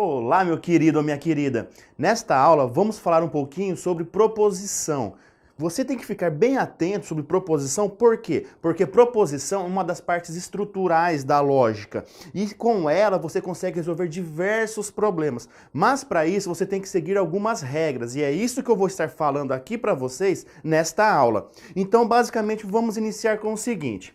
Olá, meu querido ou minha querida. Nesta aula, vamos falar um pouquinho sobre proposição. Você tem que ficar bem atento sobre proposição, por quê? Porque proposição é uma das partes estruturais da lógica. E com ela você consegue resolver diversos problemas. Mas para isso você tem que seguir algumas regras. E é isso que eu vou estar falando aqui para vocês nesta aula. Então, basicamente, vamos iniciar com o seguinte.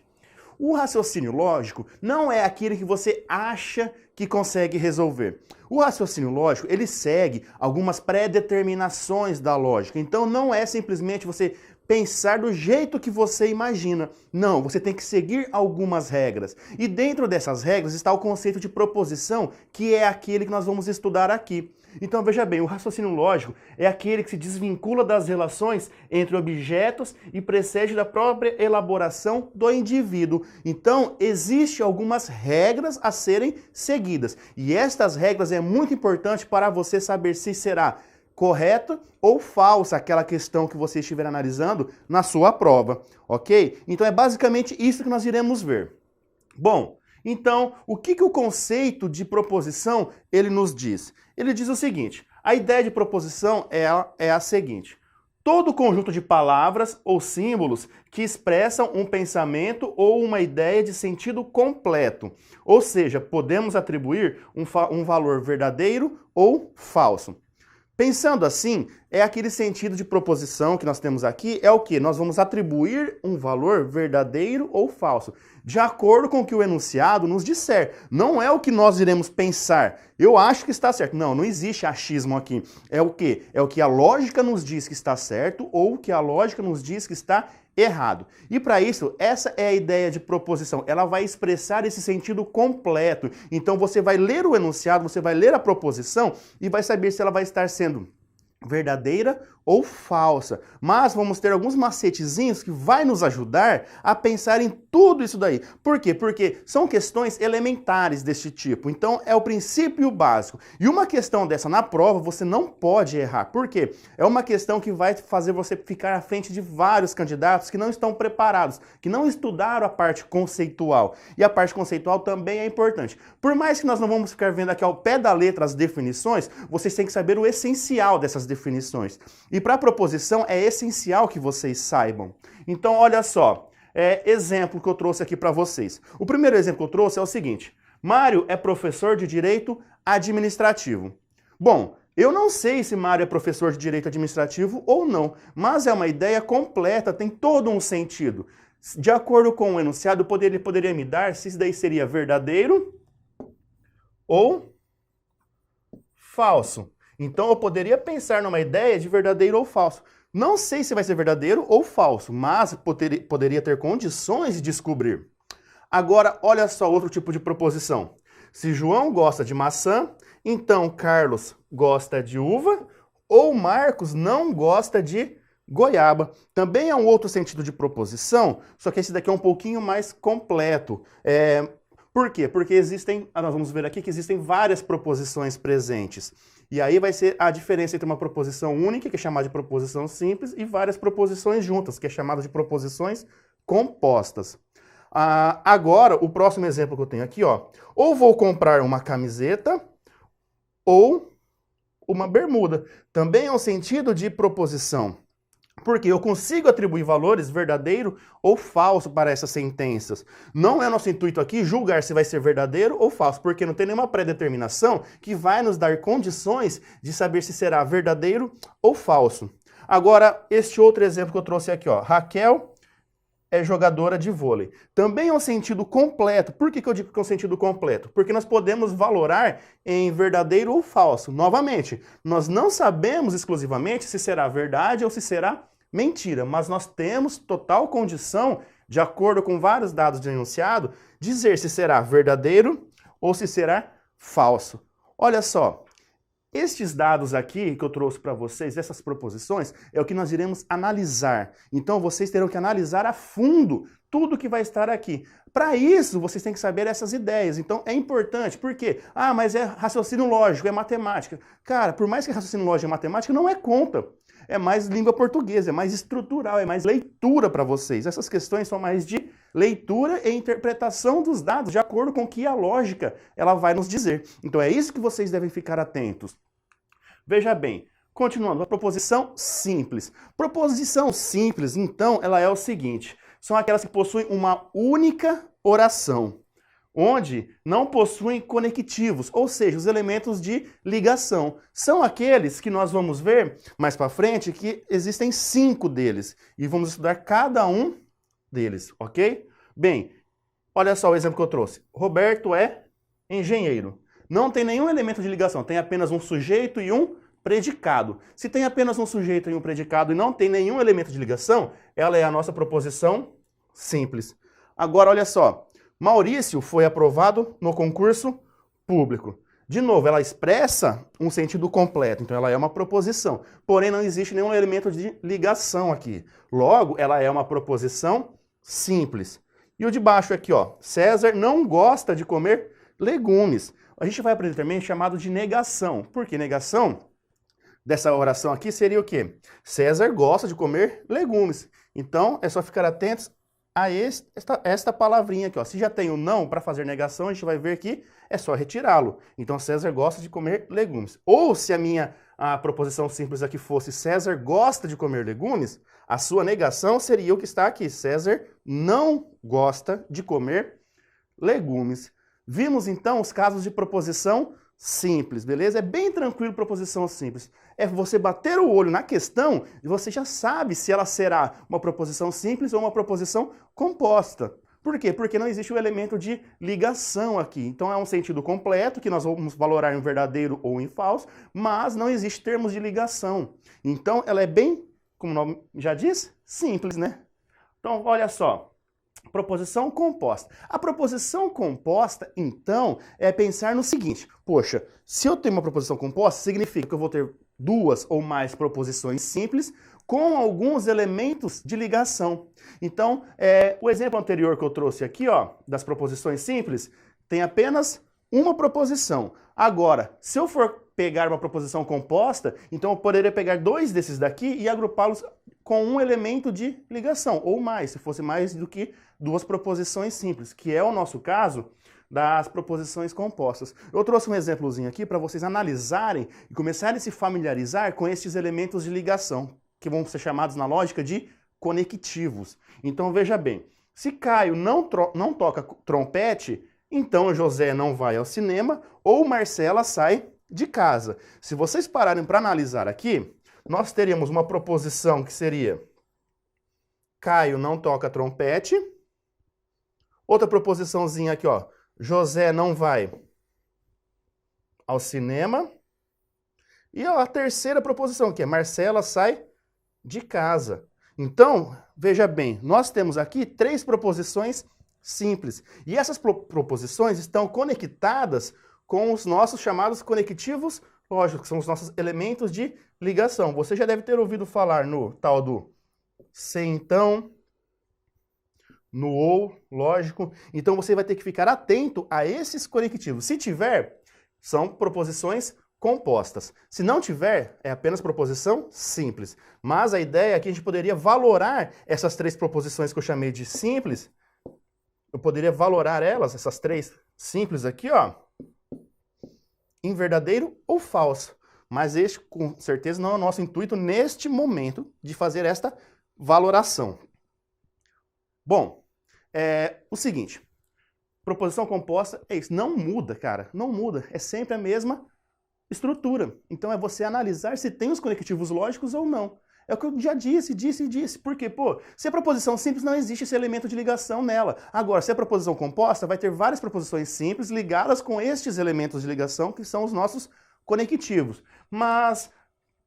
O raciocínio lógico não é aquele que você acha que consegue resolver. O raciocínio lógico, ele segue algumas pré-determinações da lógica. Então não é simplesmente você pensar do jeito que você imagina. Não, você tem que seguir algumas regras. E dentro dessas regras está o conceito de proposição, que é aquele que nós vamos estudar aqui. Então veja bem, o raciocínio lógico é aquele que se desvincula das relações entre objetos e precede da própria elaboração do indivíduo. Então existem algumas regras a serem seguidas. E estas regras é muito importante para você saber se será correta ou falsa aquela questão que você estiver analisando na sua prova, ok? Então é basicamente isso que nós iremos ver. Bom, então, o que o conceito de proposição ele nos diz? Ele diz o seguinte, a ideia de proposição é a seguinte, todo conjunto de palavras ou símbolos que expressam um pensamento ou uma ideia de sentido completo, ou seja, podemos atribuir um valor verdadeiro ou falso. Pensando assim, é aquele sentido de proposição que nós temos aqui, é o que? Nós vamos atribuir um valor verdadeiro ou falso, de acordo com o que o enunciado nos disser. Não é o que nós iremos pensar. Eu acho que está certo. Não, não existe achismo aqui. É o quê? É o que a lógica nos diz que está certo ou o que a lógica nos diz que está errado. E para isso, essa é a ideia de proposição. Ela vai expressar esse sentido completo. Então você vai ler o enunciado, você vai ler a proposição e vai saber se ela vai estar sendo verdadeira ou falsa. Mas vamos ter alguns macetezinhos que vai nos ajudar a pensar em tudo isso daí. Por quê? Porque são questões elementares deste tipo. Então é o princípio básico. E uma questão dessa na prova você não pode errar. Por quê? É uma questão que vai fazer você ficar à frente de vários candidatos que não estão preparados, que não estudaram a parte conceitual. E a parte conceitual também é importante. Por mais que nós não vamos ficar vendo aqui ao pé da letra as definições, vocês têm que saber o essencial dessas definições. E para a proposição é essencial que vocês saibam. Então, olha só, exemplo que eu trouxe aqui para vocês. O primeiro exemplo que eu trouxe é o seguinte. Mário é professor de Direito Administrativo. Bom, eu não sei se Mário é professor de Direito Administrativo ou não, mas é uma ideia completa, tem todo um sentido. De acordo com o enunciado, ele poderia me dar se isso daí seria verdadeiro ou falso. Então eu poderia pensar numa ideia de verdadeiro ou falso. Não sei se vai ser verdadeiro ou falso, mas poderia ter condições de descobrir. Agora, olha só outro tipo de proposição. Se João gosta de maçã, então Carlos gosta de uva ou Marcos não gosta de goiaba. Também é um outro sentido de proposição, só que esse daqui é um pouquinho mais completo. Por quê? Porque nós vamos ver aqui que existem várias proposições presentes. E aí vai ser a diferença entre uma proposição única, que é chamada de proposição simples, e várias proposições juntas, que é chamada de proposições compostas. Agora, o próximo exemplo que eu tenho aqui, ó. Ou vou comprar uma camiseta, ou uma bermuda. Também é um sentido de proposição. Porque eu consigo atribuir valores verdadeiro ou falso para essas sentenças. Não é nosso intuito aqui julgar se vai ser verdadeiro ou falso, porque não tem nenhuma pré-determinação que vai nos dar condições de saber se será verdadeiro ou falso. Agora, este outro exemplo que eu trouxe aqui, ó. Raquel é jogadora de vôlei. Também é um sentido completo. Por que eu digo que é um sentido completo? Porque nós podemos valorar em verdadeiro ou falso. Novamente, nós não sabemos exclusivamente se será verdade ou se será mentira, mas nós temos total condição, de acordo com vários dados de enunciado, dizer se será verdadeiro ou se será falso. Olha só. Estes dados aqui que eu trouxe para vocês, essas proposições, é o que nós iremos analisar. Então vocês terão que analisar a fundo tudo que vai estar aqui. Para isso, vocês têm que saber essas ideias. Então é importante, por quê? Ah, mas é raciocínio lógico, é matemática. Cara, por mais que raciocínio lógico é matemática, não é conta. É mais língua portuguesa, é mais estrutural, é mais leitura para vocês. Essas questões são mais de leitura e interpretação dos dados de acordo com o que a lógica ela vai nos dizer. Então é isso que vocês devem ficar atentos. Veja bem, continuando, a proposição simples. Proposição simples, então, ela é o seguinte, são aquelas que possuem uma única oração, onde não possuem conectivos, ou seja, os elementos de ligação. São aqueles que nós vamos ver mais para frente, que existem 5 deles, e vamos estudar cada um deles, ok? Bem, olha só o exemplo que eu trouxe. Roberto é engenheiro. Não tem nenhum elemento de ligação, tem apenas um sujeito e um predicado. Se tem apenas um sujeito e um predicado e não tem nenhum elemento de ligação, ela é a nossa proposição simples. Agora, olha só. Maurício foi aprovado no concurso público. De novo, ela expressa um sentido completo, então ela é uma proposição. Porém, não existe nenhum elemento de ligação aqui. Logo, ela é uma proposição simples. E o de baixo aqui, ó. César não gosta de comer legumes. A gente vai aprender também chamado de negação. Por que negação? Dessa oração aqui seria o quê? César gosta de comer legumes. Então, é só ficar atentos a esta palavrinha aqui, ó. Se já tem o não para fazer negação, a gente vai ver que é só retirá-lo. Então, César gosta de comer legumes. Ou se a proposição simples aqui fosse César gosta de comer legumes, a sua negação seria o que está aqui. César não gosta de comer legumes. Vimos, então, os casos de proposição simples, beleza? É bem tranquilo proposição simples. É você bater o olho na questão e você já sabe se ela será uma proposição simples ou uma proposição composta. Por quê? Porque não existe o elemento de ligação aqui. Então é um sentido completo que nós vamos valorar em verdadeiro ou em falso, mas não existe termos de ligação. Então ela é bem, como o nome já diz, simples, né? Então olha só. Proposição composta. A proposição composta, então, é pensar no seguinte. Poxa, se eu tenho uma proposição composta, significa que eu vou ter 2 ou mais proposições simples com alguns elementos de ligação. Então, o exemplo anterior que eu trouxe aqui, ó, das proposições simples, tem apenas uma proposição. Agora, se eu for pegar uma proposição composta, então eu poderia pegar 2 desses daqui e agrupá-los com um elemento de ligação, ou mais, se fosse mais do que 2 proposições simples, que é o nosso caso das proposições compostas. Eu trouxe um exemplozinho aqui para vocês analisarem e começarem a se familiarizar com estes elementos de ligação, que vão ser chamados na lógica de conectivos. Então veja bem, se Caio não toca trompete, então José não vai ao cinema ou Marcela sai de casa. Se vocês pararem para analisar aqui, nós teríamos uma proposição que seria Caio não toca trompete. Outra proposiçãozinha aqui, ó. José não vai ao cinema. E ó, a terceira proposição, que é Marcela sai de casa. Então, veja bem, nós temos aqui 3 proposições simples. E essas proposições estão conectadas com os nossos chamados conectivos lógicos, que são os nossos elementos de ligação. Você já deve ter ouvido falar no tal do se então, no ou, lógico. Então você vai ter que ficar atento a esses conectivos. Se tiver, são proposições compostas. Se não tiver, é apenas proposição simples. Mas a ideia é que a gente poderia valorar essas 3 proposições que eu chamei de simples. Eu poderia valorar elas, essas 3 simples aqui, ó, em verdadeiro ou falso. Mas este, com certeza, não é o nosso intuito neste momento de fazer esta valoração. Bom, o seguinte, proposição composta é isso, não muda, cara, não muda, é sempre a mesma estrutura. Então é você analisar se tem os conectivos lógicos ou não. É o que eu já disse. Por quê? Pô, se é proposição simples, não existe esse elemento de ligação nela. Agora, se é proposição composta, vai ter várias proposições simples ligadas com estes elementos de ligação, que são os nossos conectivos. Mas,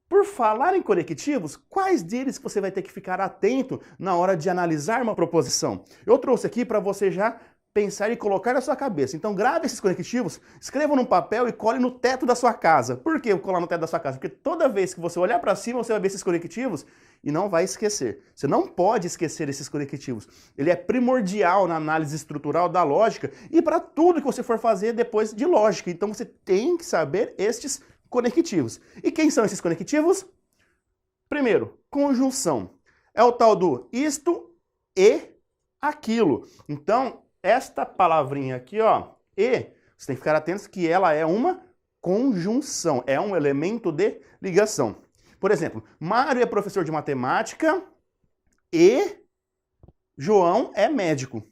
por falar em conectivos, quais deles você vai ter que ficar atento na hora de analisar uma proposição? Eu trouxe aqui para você já pensar e colocar na sua cabeça. Então grave esses conectivos, escreva num papel e cole no teto da sua casa. Por que colar no teto da sua casa? Porque toda vez que você olhar para cima, você vai ver esses conectivos e não vai esquecer. Você não pode esquecer esses conectivos. Ele é primordial na análise estrutural da lógica e para tudo que você for fazer depois de lógica. Então você tem que saber estes conectivos. E quem são esses conectivos? Primeiro, conjunção. É o tal do isto e aquilo. Então, esta palavrinha aqui, ó, e, você tem que ficar atentos que ela é uma conjunção, é um elemento de ligação. Por exemplo, Mário é professor de matemática e João é médico.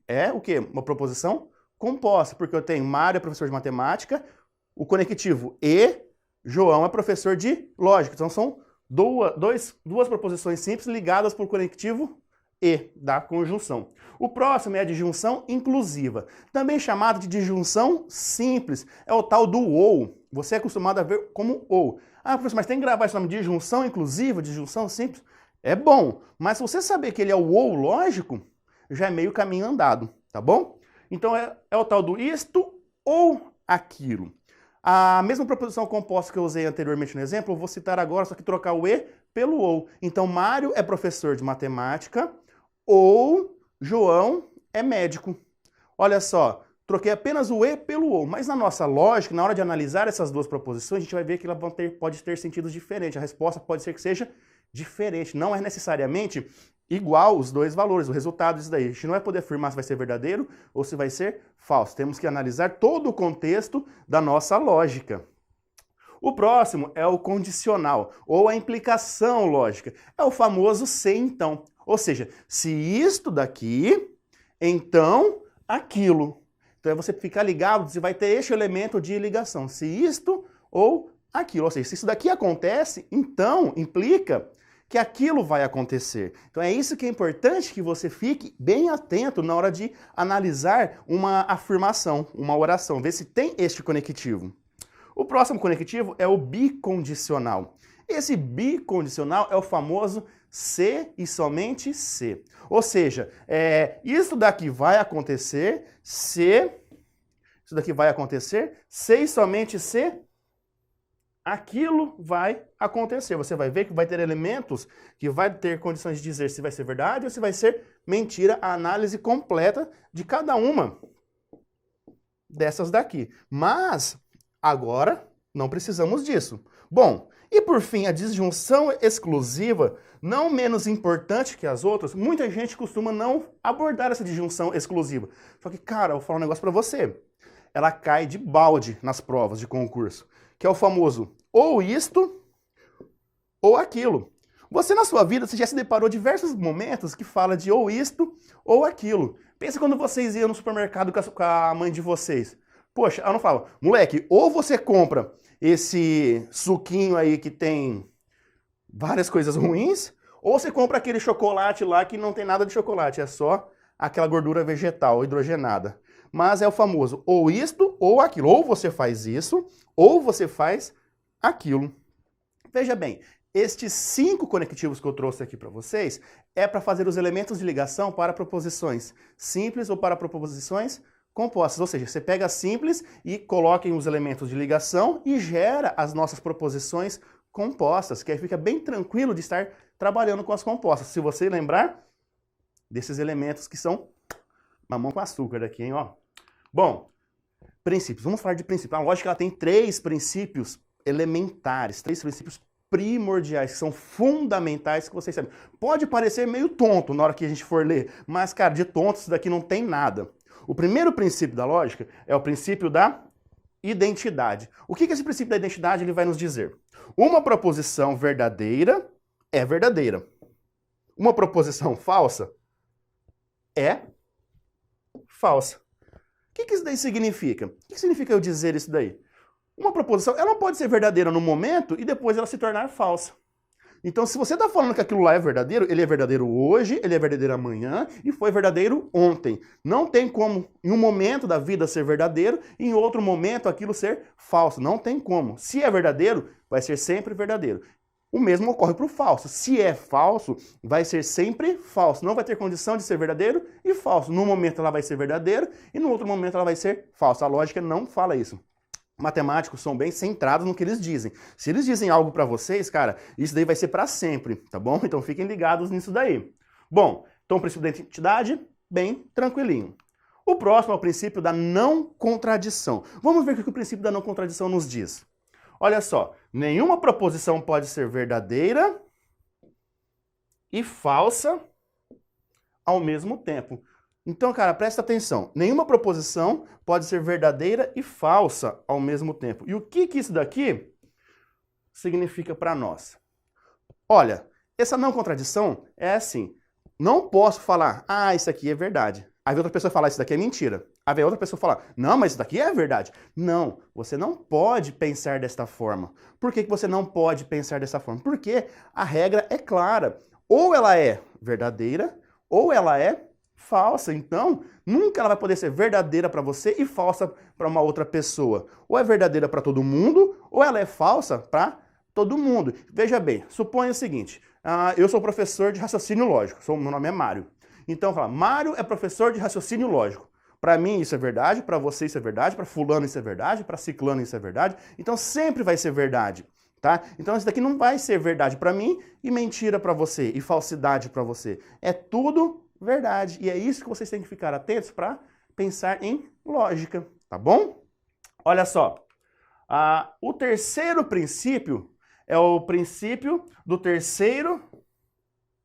É o quê? Uma proposição composta, porque eu tenho Mário é professor de matemática, o conectivo e, João é professor de lógica. Então são duas proposições simples ligadas por conectivo e da conjunção. O próximo é a disjunção inclusiva, também chamado de disjunção simples. É o tal do ou. Você é acostumado a ver como ou. Ah, professor, mas tem que gravar esse nome de disjunção inclusiva, disjunção simples? É bom, mas se você saber que ele é o ou lógico, já é meio caminho andado, tá bom? Então é o tal do isto ou aquilo. A mesma proposição composta que eu usei anteriormente no exemplo, eu vou citar agora, só que trocar o e pelo ou. Então, Mário é professor de matemática ou João é médico. Olha só, troquei apenas o e pelo ou, mas na nossa lógica, na hora de analisar essas duas proposições, a gente vai ver que elas pode ter sentidos diferentes. A resposta pode ser que seja diferente, não é necessariamente igual os dois valores, o resultado disso daí. A gente não vai poder afirmar se vai ser verdadeiro ou se vai ser falso. Temos que analisar todo o contexto da nossa lógica. O próximo é o condicional, ou a implicação lógica. É o famoso se então. Ou seja, se isto daqui, então aquilo. Então é você ficar ligado se vai ter este elemento de ligação. Se isto ou aquilo. Ou seja, se isso daqui acontece, então implica que aquilo vai acontecer. Então é isso que é importante que você fique bem atento na hora de analisar uma afirmação, uma oração, ver se tem este conectivo. O próximo conectivo é o bicondicional. Esse bicondicional é o famoso se e somente se. Ou seja, isso daqui vai acontecer se, isso daqui vai acontecer se e somente se aquilo vai acontecer. Você vai ver que vai ter elementos que vai ter condições de dizer se vai ser verdade ou se vai ser mentira, a análise completa de cada uma dessas daqui. Mas agora não precisamos disso. Bom, e por fim, a disjunção exclusiva, não menos importante que as outras, muita gente costuma não abordar essa disjunção exclusiva. Só que, cara, eu vou falar um negócio para você. Ela cai de balde nas provas de concurso, que é o famoso ou isto ou aquilo. Você na sua vida, você já se deparou diversos momentos que fala de ou isto ou aquilo. Pensa quando vocês iam no supermercado com a mãe de vocês. Poxa, ela não fala, moleque, ou você compra esse suquinho aí que tem várias coisas ruins, ou você compra aquele chocolate lá que não tem nada de chocolate, é só aquela gordura vegetal hidrogenada. Mas é o famoso ou isto ou aquilo. Ou você faz isso, ou você faz aquilo. Veja bem, estes 5 conectivos que eu trouxe aqui para vocês é para fazer os elementos de ligação para proposições simples ou para proposições compostas. Ou seja, você pega simples e coloca os elementos de ligação e gera as nossas proposições compostas, que aí fica bem tranquilo de estar trabalhando com as compostas. Se você lembrar desses elementos que são mamão com açúcar daqui, hein, ó. Bom, princípios. Vamos falar de princípios. A lógica ela tem 3 princípios elementares, 3 princípios primordiais, que são fundamentais que vocês sabem. Pode parecer meio tonto na hora que a gente for ler, mas, cara, de tonto isso daqui não tem nada. O primeiro princípio da lógica é o princípio da identidade. O que esse princípio da identidade ele vai nos dizer? Uma proposição verdadeira é verdadeira. Uma proposição falsa é falsa. O que isso daí significa? O que significa eu dizer isso daí? Uma proposição, ela não pode ser verdadeira no momento e depois ela se tornar falsa. Então, se você está falando que aquilo lá é verdadeiro, ele é verdadeiro hoje, ele é verdadeiro amanhã e foi verdadeiro ontem. Não tem como, em um momento da vida, ser verdadeiro e em outro momento aquilo ser falso. Não tem como. Se é verdadeiro, vai ser sempre verdadeiro. O mesmo ocorre para o falso. Se é falso, vai ser sempre falso. Não vai ter condição de ser verdadeiro e falso. Num momento ela vai ser verdadeira e no outro momento ela vai ser falsa. A lógica não fala isso. Matemáticos são bem centrados no que eles dizem. Se eles dizem algo para vocês, cara, isso daí vai ser para sempre, tá bom? Então fiquem ligados nisso daí. Bom, então o princípio da identidade, bem tranquilinho. O próximo é o princípio da não contradição. Vamos ver o que o princípio da não contradição nos diz. Olha só, nenhuma proposição pode ser verdadeira e falsa ao mesmo tempo. Então, cara, presta atenção. Nenhuma proposição pode ser verdadeira e falsa ao mesmo tempo. E o que isso daqui significa para nós? Olha, essa não contradição é assim. Não posso falar, isso aqui é verdade. Aí outra pessoa fala, isso daqui é mentira. Aí outra pessoa fala, não, mas isso daqui é verdade. Não, você não pode pensar desta forma. Por que você não pode pensar dessa forma? Porque a regra é clara. Ou ela é verdadeira, ou ela é falsa. Então, nunca ela vai poder ser verdadeira para você e falsa para uma outra pessoa. Ou é verdadeira para todo mundo, ou ela é falsa para todo mundo. Veja bem, suponha o seguinte, eu sou professor de raciocínio lógico, meu nome é Mário. Então, fala, Mário é professor de raciocínio lógico. Para mim isso é verdade, para você isso é verdade, para fulano isso é verdade, para ciclano isso é verdade. Então sempre vai ser verdade, tá? Então isso daqui não vai ser verdade para mim e mentira para você, e falsidade para você. É tudo verdade. E é isso que vocês têm que ficar atentos para pensar em lógica, tá bom? Olha só, o terceiro princípio é o princípio do terceiro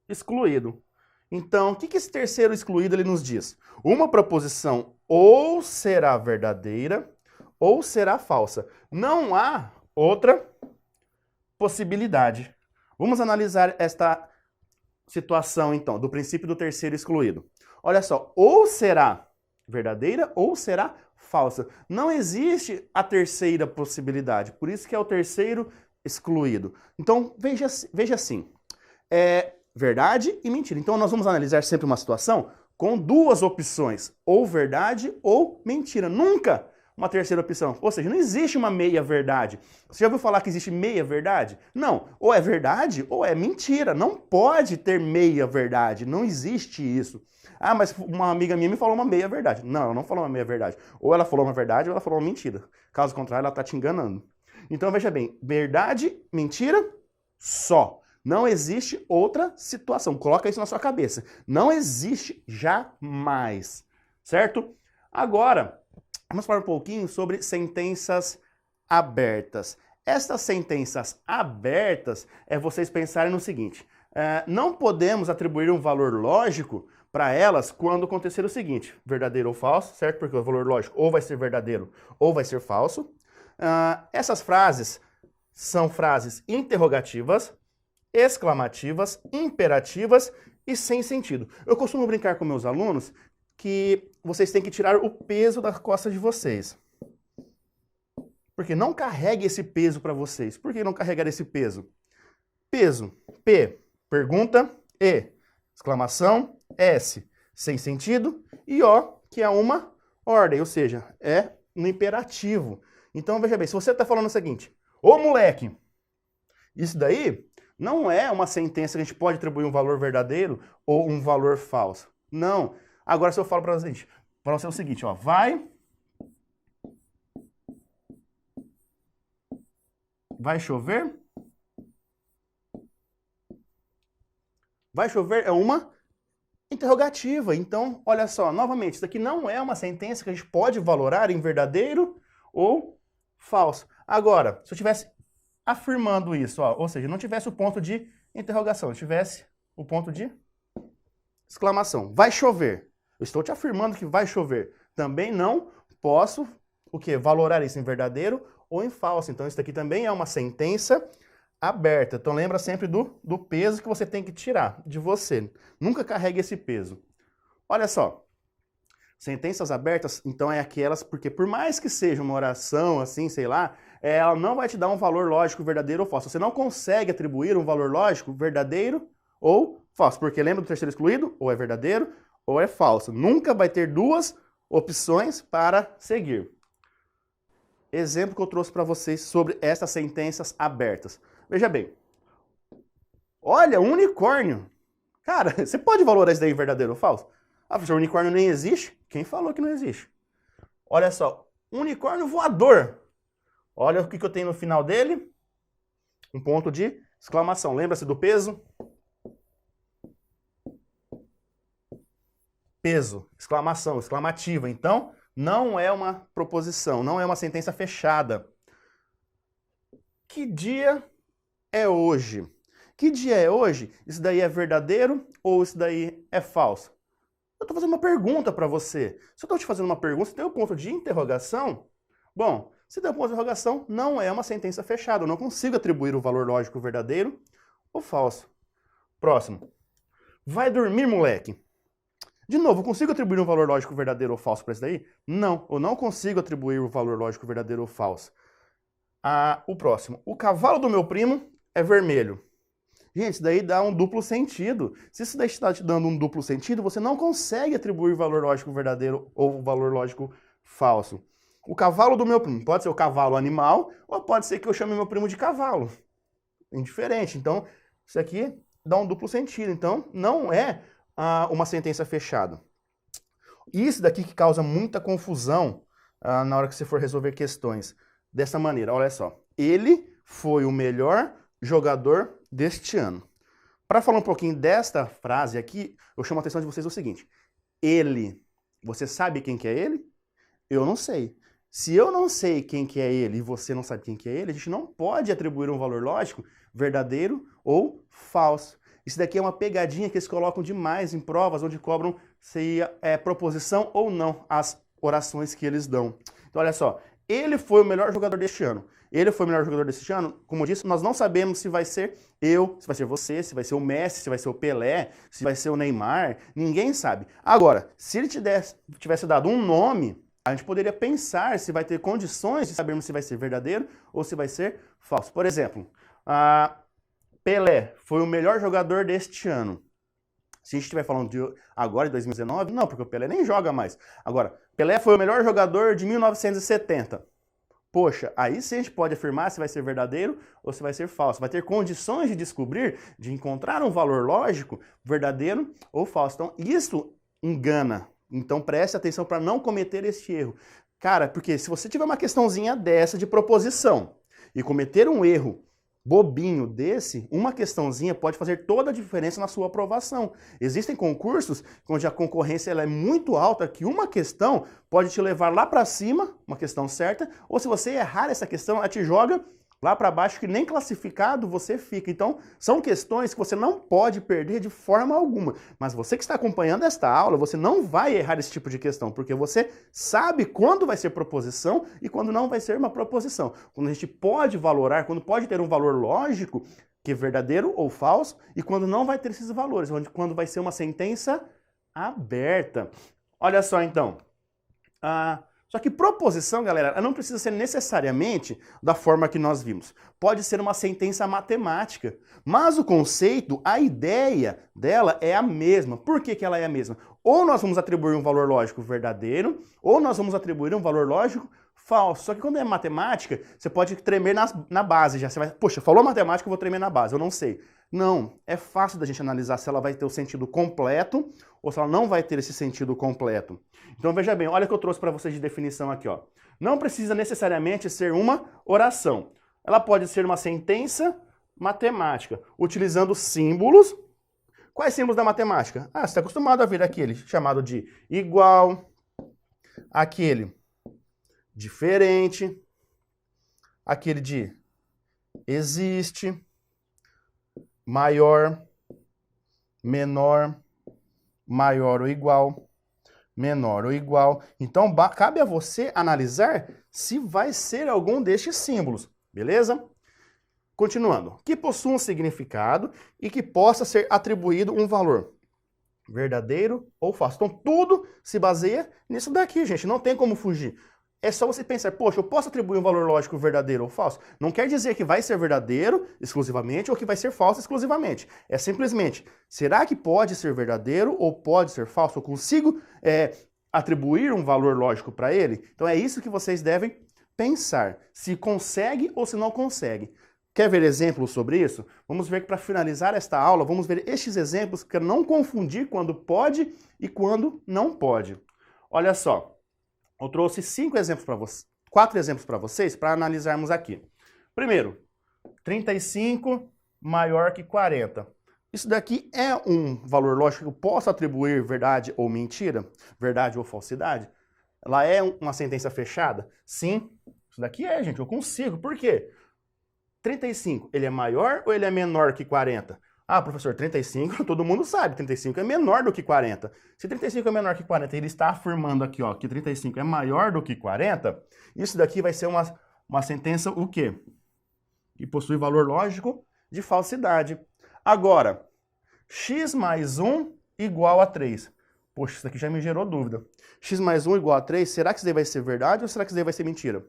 excluído. Então, o que esse terceiro excluído ele nos diz? Uma proposição ou será verdadeira ou será falsa. Não há outra possibilidade. Vamos analisar esta situação, então, do princípio do terceiro excluído. Olha só, ou será verdadeira ou será falsa. Não existe a terceira possibilidade, por isso que é o terceiro excluído. Então, veja assim, verdade e mentira. Então nós vamos analisar sempre uma situação com duas opções, ou verdade ou mentira. Nunca uma terceira opção. Ou seja, não existe uma meia verdade. Você já ouviu falar que existe meia verdade? Não, ou é verdade ou é mentira. Não pode ter meia verdade, não existe isso. Mas uma amiga minha me falou uma meia verdade. Não, ela não falou uma meia verdade. Ou ela falou uma verdade ou ela falou uma mentira. Caso contrário, ela está te enganando. Então veja bem, verdade, mentira, só. Não existe outra situação. Coloca isso na sua cabeça. Não existe jamais. Certo? Agora, vamos falar um pouquinho sobre sentenças abertas. Estas sentenças abertas é vocês pensarem no seguinte. Não podemos atribuir um valor lógico para elas quando acontecer o seguinte. Verdadeiro ou falso, certo? Porque o valor lógico ou vai ser verdadeiro ou vai ser falso. Essas frases são frases interrogativas, exclamativas, imperativas e sem sentido. Eu costumo brincar com meus alunos que vocês têm que tirar o peso das costas de vocês. Porque não carregue esse peso para vocês. Por que não carregar esse peso? Peso, P, pergunta, E, exclamação, S, sem sentido, e O, que é uma ordem, ou seja, é no imperativo. Então, veja bem, se você está falando o seguinte, ô moleque, isso daí não é uma sentença que a gente pode atribuir um valor verdadeiro ou um valor falso. Não. Agora, se eu falo para você o seguinte, ó, vai chover? Vai chover é uma interrogativa. Então, olha só, novamente, isso aqui não é uma sentença que a gente pode valorar em verdadeiro ou falso. Agora, se eu estivesse afirmando isso, ó, ou seja, não tivesse o ponto de interrogação, tivesse o ponto de exclamação. Vai chover. Eu estou te afirmando que vai chover. Também não posso o quê? Valorar isso em verdadeiro ou em falso. Então, isso aqui também é uma sentença aberta. Então, lembra sempre do peso que você tem que tirar de você. Nunca carregue esse peso. Olha só. Sentenças abertas, então, é aquelas, porque por mais que seja uma oração, assim, sei lá, ela não vai te dar um valor lógico verdadeiro ou falso. Você não consegue atribuir um valor lógico verdadeiro ou falso. Porque lembra do terceiro excluído? Ou é verdadeiro ou é falso. Nunca vai ter duas opções para seguir. Exemplo que eu trouxe para vocês sobre essas sentenças abertas. Veja bem. Olha, unicórnio. Cara, você pode valorar isso daí verdadeiro ou falso? Professor, unicórnio nem existe? Quem falou que não existe? Olha só, unicórnio voador. Olha o que eu tenho no final dele. Um ponto de exclamação. Lembra-se do peso? Peso, exclamação, exclamativa. Então, não é uma proposição, não é uma sentença fechada. Que dia é hoje? Que dia é hoje? Isso daí é verdadeiro ou isso daí é falso? Eu estou fazendo uma pergunta para você. Se eu estou te fazendo uma pergunta, você tem um ponto de interrogação? Bom, se tem um ponto de interrogação, não é uma sentença fechada. Eu não consigo atribuir o valor lógico verdadeiro ou falso. Próximo. Vai dormir, moleque. De novo, eu consigo atribuir um valor lógico verdadeiro ou falso para isso daí? Não, eu não consigo atribuir o valor lógico verdadeiro ou falso. O próximo. O cavalo do meu primo é vermelho. Gente, isso daí dá um duplo sentido. Se isso daí está te dando um duplo sentido, você não consegue atribuir valor lógico verdadeiro ou valor lógico falso. O cavalo do meu primo pode ser o cavalo animal ou pode ser que eu chame meu primo de cavalo. Indiferente. Então, isso aqui dá um duplo sentido. Então, não é uma sentença fechada. Isso daqui que causa muita confusão na hora que você for resolver questões. Dessa maneira, olha só. Ele foi o melhor jogador deste ano. Para falar um pouquinho desta frase aqui, eu chamo a atenção de vocês o seguinte. Ele. Você sabe quem que é ele? Eu não sei. Se eu não sei quem que é ele e você não sabe quem que é ele, a gente não pode atribuir um valor lógico verdadeiro ou falso. Isso daqui é uma pegadinha que eles colocam demais em provas, onde cobram se é proposição ou não as orações que eles dão. Então, olha só. Ele foi o melhor jogador deste ano. Ele foi o melhor jogador deste ano. Como eu disse, nós não sabemos se vai ser eu, se vai ser você, se vai ser o Messi, se vai ser o Pelé, se vai ser o Neymar. Ninguém sabe. Agora, se ele tivesse dado um nome, a gente poderia pensar se vai ter condições de sabermos se vai ser verdadeiro ou se vai ser falso. Por exemplo, Pelé foi o melhor jogador deste ano. Se a gente estiver falando de agora, de 2019, não, porque o Pelé nem joga mais. Agora, Pelé foi o melhor jogador de 1970. Poxa, aí sim a gente pode afirmar se vai ser verdadeiro ou se vai ser falso. Vai ter condições de descobrir, de encontrar um valor lógico verdadeiro ou falso. Então, isso engana. Então, preste atenção para não cometer este erro. Cara, porque se você tiver uma questãozinha dessa de proposição e cometer um erro bobinho desse, uma questãozinha pode fazer toda a diferença na sua aprovação. Existem concursos onde a concorrência ela é muito alta, que uma questão pode te levar lá para cima, uma questão certa, ou se você errar essa questão, ela te joga lá para baixo, que nem classificado você fica. Então, são questões que você não pode perder de forma alguma. Mas você que está acompanhando esta aula, você não vai errar esse tipo de questão, porque você sabe quando vai ser proposição e quando não vai ser uma proposição. Quando a gente pode valorar, quando pode ter um valor lógico, que é verdadeiro ou falso, e quando não vai ter esses valores, quando vai ser uma sentença aberta. Olha só, então. Só que proposição, galera, ela não precisa ser necessariamente da forma que nós vimos. Pode ser uma sentença matemática, mas o conceito, a ideia dela é a mesma. Por que que ela é a mesma? Ou nós vamos atribuir um valor lógico verdadeiro, ou nós vamos atribuir um valor lógico falso. Só que quando é matemática, você pode tremer na base já. Você vai, poxa, falou matemática, eu vou tremer na base, eu não sei. Não, é fácil da gente analisar se ela vai ter o sentido completo ou se ela não vai ter esse sentido completo. Então veja bem, olha o que eu trouxe para vocês de definição aqui, ó. Não precisa necessariamente ser uma oração. Ela pode ser uma sentença matemática, utilizando símbolos. Quais símbolos da matemática? Você está acostumado a ver aquele chamado de igual, aquele diferente, aquele de existe, maior, menor, maior ou igual, menor ou igual. Então, cabe a você analisar se vai ser algum destes símbolos, beleza? Continuando. Que possua um significado e que possa ser atribuído um valor verdadeiro ou falso. Então, tudo se baseia nisso daqui, gente. Não tem como fugir. É só você pensar, poxa, eu posso atribuir um valor lógico verdadeiro ou falso? Não quer dizer que vai ser verdadeiro exclusivamente ou que vai ser falso exclusivamente. É simplesmente, será que pode ser verdadeiro ou pode ser falso? Eu consigo atribuir um valor lógico para ele? Então é isso que vocês devem pensar. Se consegue ou se não consegue. Quer ver exemplos sobre isso? Vamos ver que para finalizar esta aula, vamos ver estes exemplos para não confundir quando pode e quando não pode. Olha só. Eu trouxe 4 exemplos para vocês para analisarmos aqui. Primeiro, 35 maior que 40. Isso daqui é um valor lógico que eu posso atribuir verdade ou mentira? Verdade ou falsidade? Ela é uma sentença fechada? Sim. Isso daqui gente, eu consigo. Por quê? 35, ele é maior ou ele é menor que 40? Ah, professor, 35, todo mundo sabe, 35 é menor do que 40. Se 35 é menor que 40 e ele está afirmando aqui, ó, que 35 é maior do que 40, isso daqui vai ser uma sentença o quê? Que possui valor lógico de falsidade. Agora, x mais 1 igual a 3. Poxa, isso aqui já me gerou dúvida. X mais 1 igual a 3, será que isso daí vai ser verdade ou será que isso daí vai ser mentira?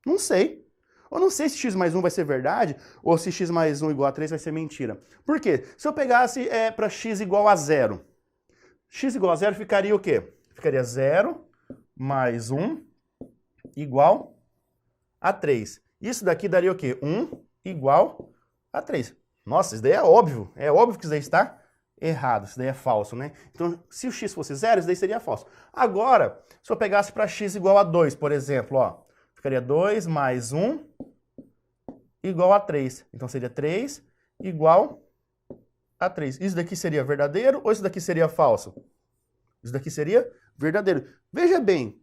Não sei. Eu não sei se x mais 1 vai ser verdade ou se x mais 1 igual a 3 vai ser mentira. Por quê? Se eu pegasse para x igual a 0, x igual a 0 ficaria o quê? Ficaria 0 mais 1 igual a 3. Isso daqui daria o quê? 1 igual a 3. Nossa, isso daí é óbvio. É óbvio que isso daí está errado. Isso daí é falso, né? Então, se o x fosse 0, isso daí seria falso. Agora, se eu pegasse para x igual a 2, por exemplo, ó, ficaria 2 mais 1 igual a 3. Então, seria 3 igual a 3. Isso daqui seria verdadeiro ou isso daqui seria falso? Isso daqui seria verdadeiro. Veja bem,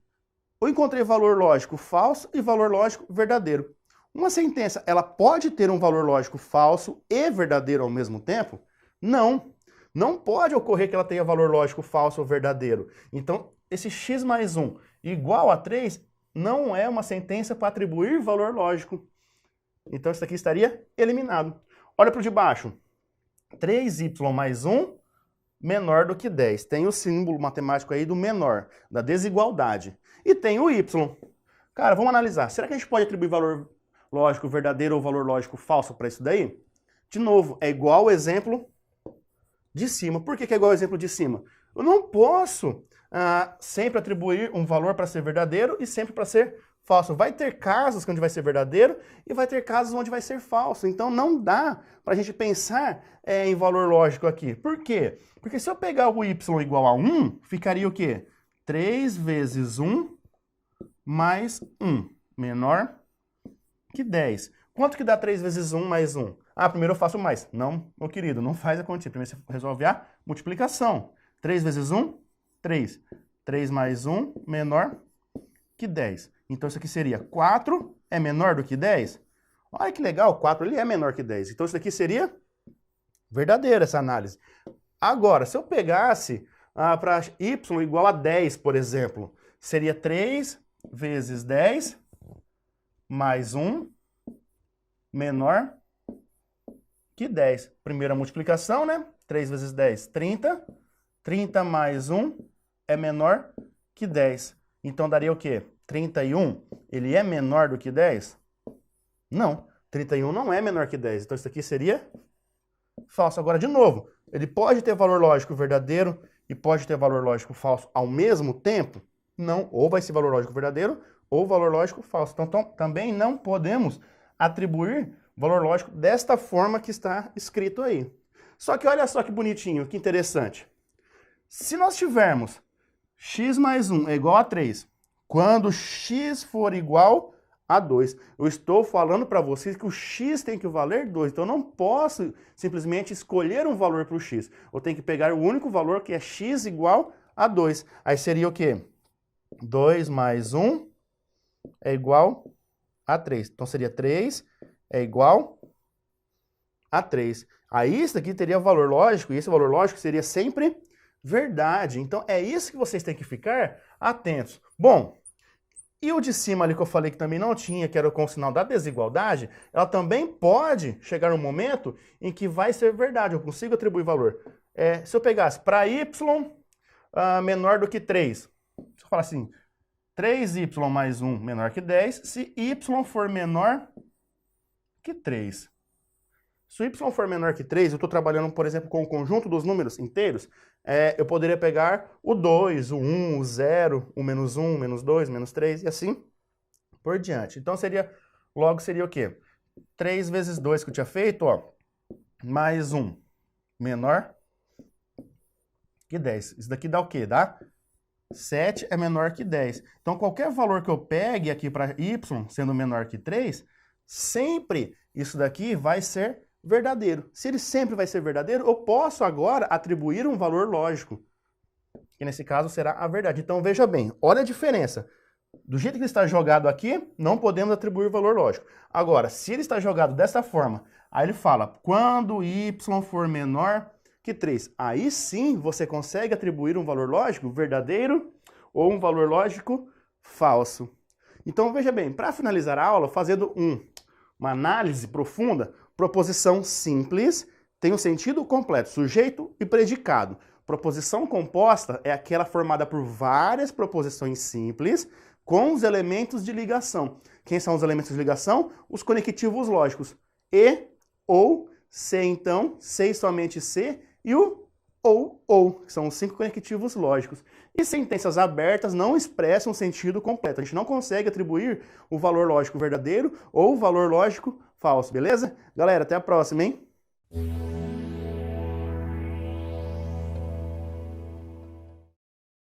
eu encontrei valor lógico falso e valor lógico verdadeiro. Uma sentença, ela pode ter um valor lógico falso e verdadeiro ao mesmo tempo? Não. Não pode ocorrer que ela tenha valor lógico falso ou verdadeiro. Então, esse x mais 1 igual a 3 não é uma sentença para atribuir valor lógico. Então, isso aqui estaria eliminado. Olha para o de baixo. 3y mais 1 menor do que 10. Tem o símbolo matemático aí do menor, da desigualdade. E tem o y. Cara, vamos analisar. Será que a gente pode atribuir valor lógico verdadeiro ou valor lógico falso para isso daí? De novo, é igual ao exemplo de cima. Por que é igual ao exemplo de cima? Eu não posso sempre atribuir um valor para ser verdadeiro e sempre para ser falso. Vai ter casos onde vai ser verdadeiro e vai ter casos onde vai ser falso. Então não dá para a gente pensar em valor lógico aqui. Por quê? Porque se eu pegar o y igual a 1, ficaria o quê? 3 vezes 1 mais 1, menor que 10. Quanto que dá 3 vezes 1 mais 1? Ah, primeiro eu faço mais. Não, meu querido, não faz a continha. Primeiro você resolve a multiplicação. 3 vezes 1, 3. 3 mais 1, menor que 10. Então isso aqui seria 4 é menor do que 10? Olha que legal, 4 ele é menor que 10. Então isso aqui seria verdadeira essa análise. Agora, se eu pegasse para y igual a 10, por exemplo, seria 3 vezes 10 mais 1 menor que 10. Primeira multiplicação, né? 3 vezes 10, 30. 30 mais 1 é menor que 10. Então daria o quê? 31, ele é menor do que 10? Não, 31 não é menor que 10. Então isso aqui seria falso. Agora, de novo, ele pode ter valor lógico verdadeiro e pode ter valor lógico falso ao mesmo tempo? Não, ou vai ser valor lógico verdadeiro ou valor lógico falso. Então também não podemos atribuir valor lógico desta forma que está escrito aí. Só que olha só que bonitinho, que interessante. Se nós tivermos x mais 1 é igual a 3, quando x for igual a 2, eu estou falando para vocês que o x tem que valer 2. Então eu não posso simplesmente escolher um valor para o x. Eu tenho que pegar o único valor que é x igual a 2. Aí seria o quê? 2 mais 1 é igual a 3. Então seria 3 é igual a 3. Aí isso aqui teria valor lógico, e esse valor lógico seria sempre verdade. Então é isso que vocês têm que ficar atentos. Bom, e o de cima ali que eu falei que também não tinha, que era com o sinal da desigualdade, ela também pode chegar um momento em que vai ser verdade, eu consigo atribuir valor. Se eu pegasse para y menor do que 3, se eu falar assim, 3y mais 1 menor que 10, se y for menor que 3. Se o y for menor que 3, eu estou trabalhando, por exemplo, com o conjunto dos números inteiros, eu poderia pegar o 2, o 1, o 0, o menos 1, menos 2, menos 3 e assim por diante. Então logo seria o quê? 3 vezes 2 que eu tinha feito, ó, mais 1 menor que 10. Isso daqui dá o quê? Dá 7 é menor que 10. Então qualquer valor que eu pegue aqui para y, sendo menor que 3, sempre isso daqui vai ser verdadeiro. Se ele sempre vai ser verdadeiro, eu posso agora atribuir um valor lógico, que nesse caso será a verdade. Então veja bem, olha a diferença. Do jeito que ele está jogado aqui, não podemos atribuir valor lógico. Agora, se ele está jogado dessa forma, Aí ele fala, quando y for menor que 3. Aí sim você consegue atribuir um valor lógico verdadeiro ou um valor lógico falso. Então veja bem, para finalizar a aula, fazendo uma análise profunda, proposição simples tem um sentido completo, sujeito e predicado. Proposição composta é aquela formada por várias proposições simples com os elementos de ligação. Quem são os elementos de ligação? Os conectivos lógicos. E, ou, se então, se e somente se, e o ou, que são os 5 conectivos lógicos. E sentenças abertas não expressam sentido completo. A gente não consegue atribuir o valor lógico verdadeiro ou o valor lógico falso, beleza? Galera, até a próxima, hein?